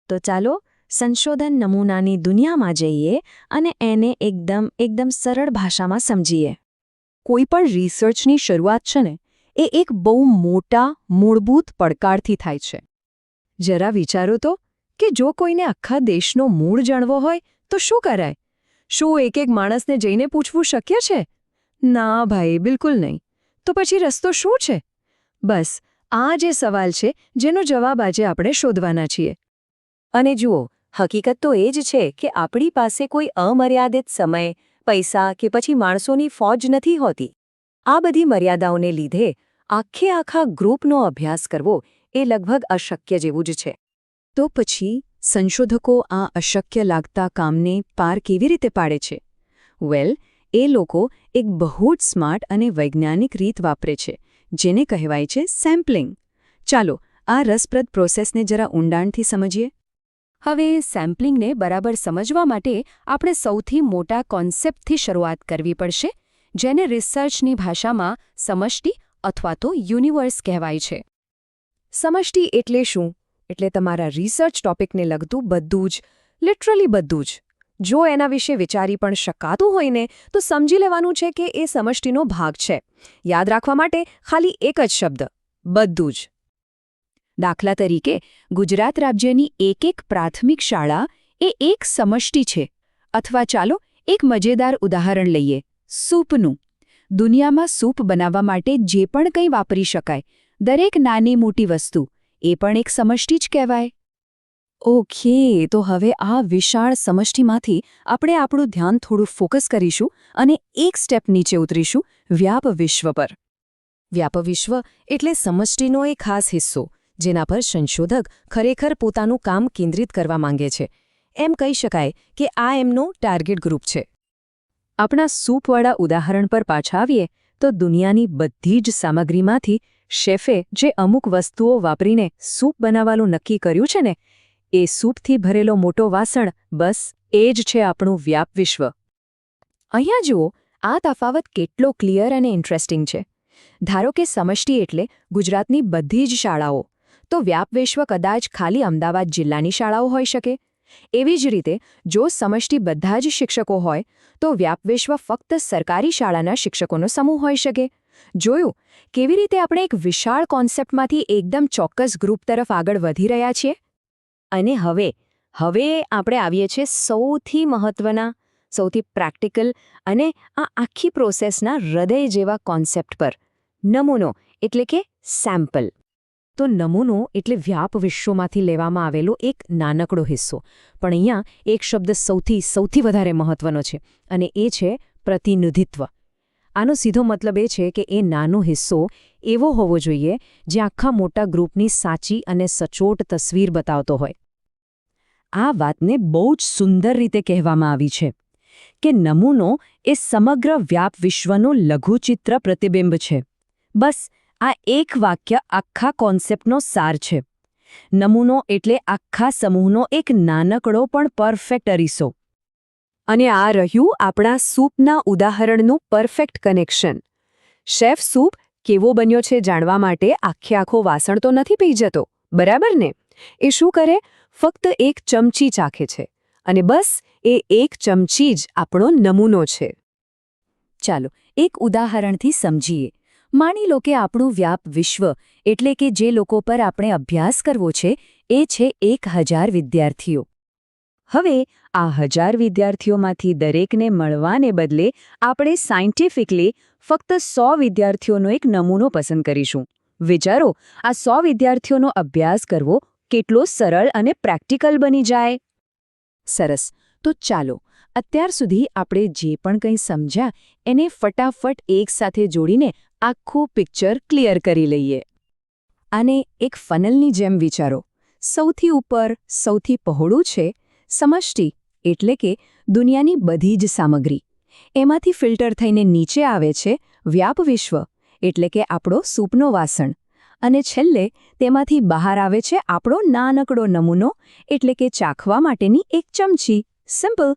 તો ચાલો સંશોધન નમૂનાની દુનિયામાં જઈએ અને એને એકદમ સરળ ભાષામાં સમજીએ. કોઈ પણ રિસર્ચની શરૂઆત છે ને એ એક બહુ મોટા મૂળભૂત પડકારથી થાય છે. જરા વિચારો તો કે જો કોઈને આખા દેશનો મૂળ જાણવો હોય તો શું કરાય? શું એક માણસને જઈને પૂછવું શક્ય છે? ના ભાઈ, બિલકુલ નહીં. તો પછી રસ્તો શું છે? બસ આ જે સવાલ છે જેનો જવાબ આજે આપણે શોધવાના છીએ. અને જુઓ, હકીકત તો એ જ છે કે આપણી પાસે કોઈ અમર્યાદિત સમય, પૈસા કે પછી માણસોની ફોજ નથી હોતી. આ બધી મર્યાદાઓને લીધે આખા ગ્રુપનો અભ્યાસ કરવો એ લગભગ અશક્ય જેવું જ છે. તો પછી સંશોધકો આ અશક્ય લાગતા કામને પાર કેવી રીતે પાડે છે? વેલ, એ લોકો એક બહુ જ સ્માર્ટ અને વૈજ્ઞાનિક રીત વાપરે છે, જેને કહેવાય છે સેમ્પલિંગ. ચાલો આ રસપ્રદ પ્રોસેસને જરા ઊંડાણથી સમજીએ. હવે સેમ્પલિંગને બરાબર સમજવા માટે આપણે સૌથી મોટા કોન્સેપ્ટથી શરૂઆત કરવી પડશે, જેને રિસર્ચની ભાષામાં સમષ્ટિ અથવા તો યુનિવર્સ કહેવાય છે. સમષ્ટિ એટલે શું? એટલે તમારા રિસર્ચ ટોપિકને લગતું બધું જ, લિટરલી બધું જ. જો એના વિશે વિચારી પણ શકાતું હોય ને તો સમજી લેવાનું છે કે એ સમષ્ટિનો ભાગ છે. યાદ રાખવા માટે ખાલી એક જ શબ્દ: બધું જ. દાખલા તરીકે, ગુજરાત રાજ્યની એક પ્રાથમિક શાળા એ એક સમષ્ટિ છે. અથવા ચાલો એક મજેદાર ઉદાહરણ લઈએ, સૂપનું. દુનિયામાં સૂપ બનાવવા માટે જે પણ કંઈ વાપરી શકાય, દરેક નાની મોટી વસ્તુ, એ પણ એક સમષ્ટિ જ કહેવાય. ઓકે, તો હવે આ વિશાળ સમષ્ટિમાંથી આપણે આપણું ધ્યાન થોડું ફોકસ કરીશું અને એક સ્ટેપ નીચે ઉતરીશું, વ્યાપ વિશ્વ પર. વ્યાપ વિશ્વ એટલે સમષ્ટિનો એક ખાસ હિસ્સો, જેના પર સંશોધક ખરેખર પોતાનું કામ કેન્દ્રિત કરવા માંગે છે. એમ કહી શકાય કે આ એમનો ટાર્ગેટ ગ્રુપ છે. આપણા સૂપવાળા ઉદાહરણ પર પાછા આવીએ તો દુનિયાની બધી જ સામગ્રીમાંથી શેફે જે અમુક વસ્તુઓ વાપરીને સૂપ બનાવવાનું નક્કી કર્યું છે ને, એ સૂપથી ભરેલો મોટો વાસણ, બસ એ જ છે આપણું વ્યાપ વિશ્વ. અહીંયા જુઓ, આ તફાવત કેટલો ક્લિયર અને ઇન્ટરેસ્ટિંગ છે. ધારો કે સમષ્ટિ એટલે ગુજરાતની બધી જ શાળાઓ, તો વ્યાપ વિશ્વ કદાચ ખાલી અમદાવાદ જિલ્લાની શાળાઓ હોઈ શકે. એવી જ રીતે જો સમષ્ટિ બધા જ શિક્ષકો હોય તો વ્યાપ વિશ્વ ફક્ત સરકારી શાળાના શિક્ષકોનો સમૂહ હોઈ શકે. જોયું કેવી રીતે આપણે એક વિશાળ કોન્સેપ્ટમાંથી એકદમ ચોક્કસ ગ્રુપ તરફ આગળ વધી રહ્યા છીએ? અને હવે આપણે આવીએ છીએ સૌથી મહત્વના, સૌથી પ્રેક્ટિકલ અને આ આખી પ્રોસેસના હૃદય જેવા કોન્સેપ્ટ પર, નમૂનો એટલે કે સેમ્પલ. તો નમૂનો એટલે વ્યાપ વિશ્વમાંથી લેવામાં આવેલો એક નાનકડો હિસ્સો. પણ અહીંયા એક શબ્દ સૌથી વધારે મહત્વનો છે, અને એ છે પ્રતિનિધિત્વ. આનો સીધો મતલબ એ છે કે એ નાનો હિસ્સો એવો હોવો જોઈએ જે આખા મોટા ગ્રુપની સાચી અને સચોટ તસવીર બતાવતો હોય. આ વાતને બહુ જ સુંદર રીતે કહેવામાં આવી છે કે નમૂનો એ સમગ્ર વ્યાપ વિશ્વનું લઘુચિત્ર પ્રતિબિંબ છે. બસ આ એક વાક્ય આખા કોન્સેપ્ટનો સાર છે. નમૂનો એટલે આખા સમૂહનો એક નાનકડો પણ પરફેક્ટ અરીસો. અને આ રહ્યું આપણા સૂપના ઉદાહરણનું પરફેક્ટ કનેક્શન. શેફ સૂપ કેવો બન્યો છે જાણવા માટે આખો વાસણ તો નથી પી જતો, બરાબર ને? એ શું કરે? ફક્ત એક ચમચી ચાખે છે, અને બસ એ એક ચમચી જ આપણો નમૂનો છે. ચાલો એક ઉદાહરણથી સમજીએ. માની લો કે આપણું વ્યાપ વિશ્વ એટલે કે જે લોકો પર આપણે અભ્યાસ કરવો છે એ છે 1000 વિદ્યાર્થીઓ. હવે આ 1000 વિદ્યાર્થીઓમાંથી દરેકને મળવાને બદલે આપણે સાયન્ટિફિકલી ફક્ત 100 વિદ્યાર્થીઓનો એક નમૂનો પસંદ કરીશું. વિચારો, આ 100 વિદ્યાર્થીઓનો અભ્યાસ કરવો કેટલો સરળ અને પ્રેક્ટિકલ બની જાય. સરસ, તો ચાલો અત્યાર સુધી આપણે જે પણ કંઈ સમજ્યા એને ફટાફટ એકસાથે જોડીને આખું પિક્ચર ક્લિયર કરી લઈએ. આને એક ફનલની જેમ વિચારો. સૌથી ઉપર, સૌથી પહોળું છે સમષ્ટિ, એટલે કે દુનિયાની બધી જ સામગ્રી. એમાંથી ફિલ્ટર થઈને નીચે આવે છે વ્યાપ વિશ્વ, એટલે કે આપણો સૂપનો વાસણ. અને છેલ્લે તેમાંથી બહાર આવે છે આપણો નાનકડો નમૂનો, એટલે કે ચાખવા માટેની એક ચમચી. સિમ્પલ.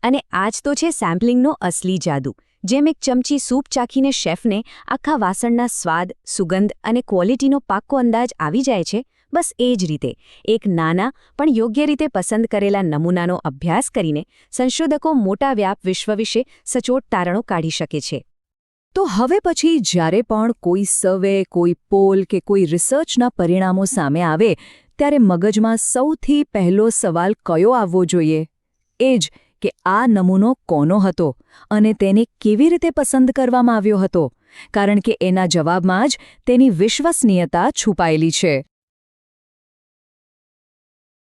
અને આ જ તો છે સેમ્પલિંગનો અસલી જાદુ. જેમ એક ચમચી સૂપ ચાખીને શેફને આખા વાસણના સ્વાદ, સુગંધ અને ક્વોલિટીનો પાક્કો અંદાજ આવી જાય છે, બસ એ જ રીતે એક નાના પણ યોગ્ય રીતે પસંદ કરેલા નમૂનાનો અભ્યાસ કરીને સંશોધકો મોટા વ્યાપ વિશ્વ વિશે સચોટ તારણો કાઢી શકે છે. તો હવે પછી જ્યારે પણ કોઈ સર્વે, કોઈ પોલ કે કોઈ રિસર્ચના પરિણામો સામે આવે ત્યારે મગજમાં સૌથી પહેલો સવાલ કયો આવવો જોઈએ? એ જ કે આ નમૂનો કોનો હતો અને તેને કેવી રીતે પસંદ કરવામાં આવ્યો હતો, કારણ કે એના જવાબમાં જ તેની વિશ્વસનીયતા છુપાયેલી છે.